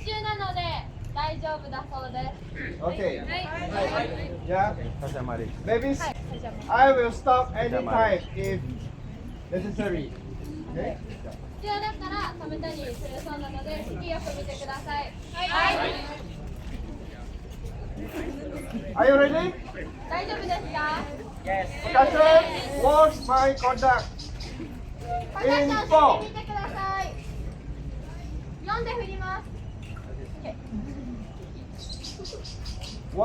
習なので大丈夫だそうです。Okay. はい。 Yeah. 立ち上がり。 Babies, はい。じゃあ I will stop anytime if necessary. Okay. 必要だったら止めたりするそうなので、よく見てください。はい。 Are you ready? 大丈夫ですか？ Percussion, watch my conduct. パカッと押してみてください。4で振ります。1,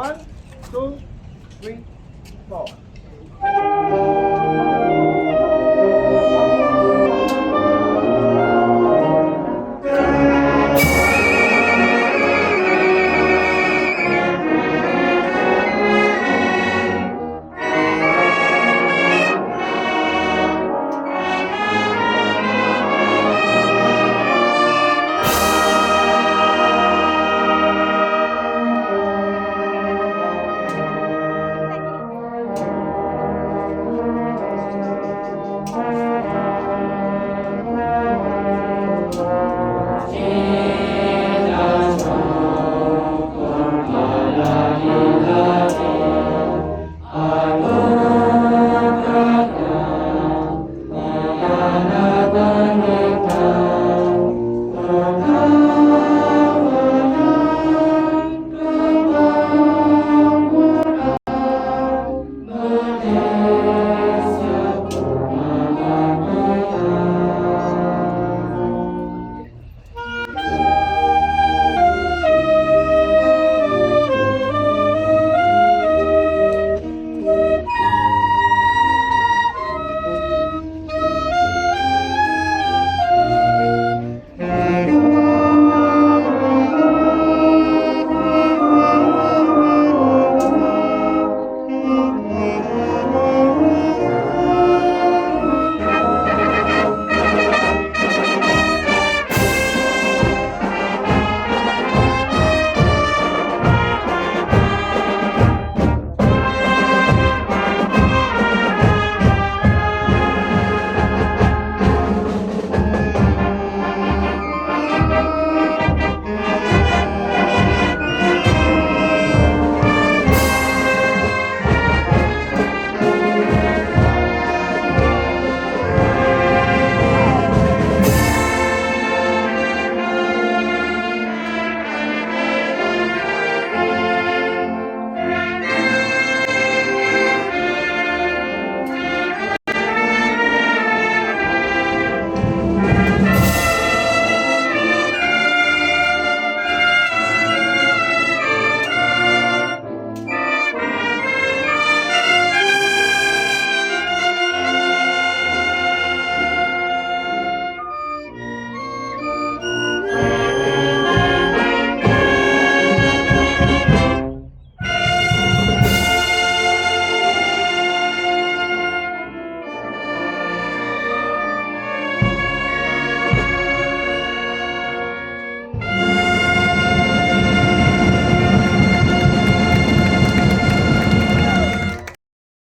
2, 3, 4.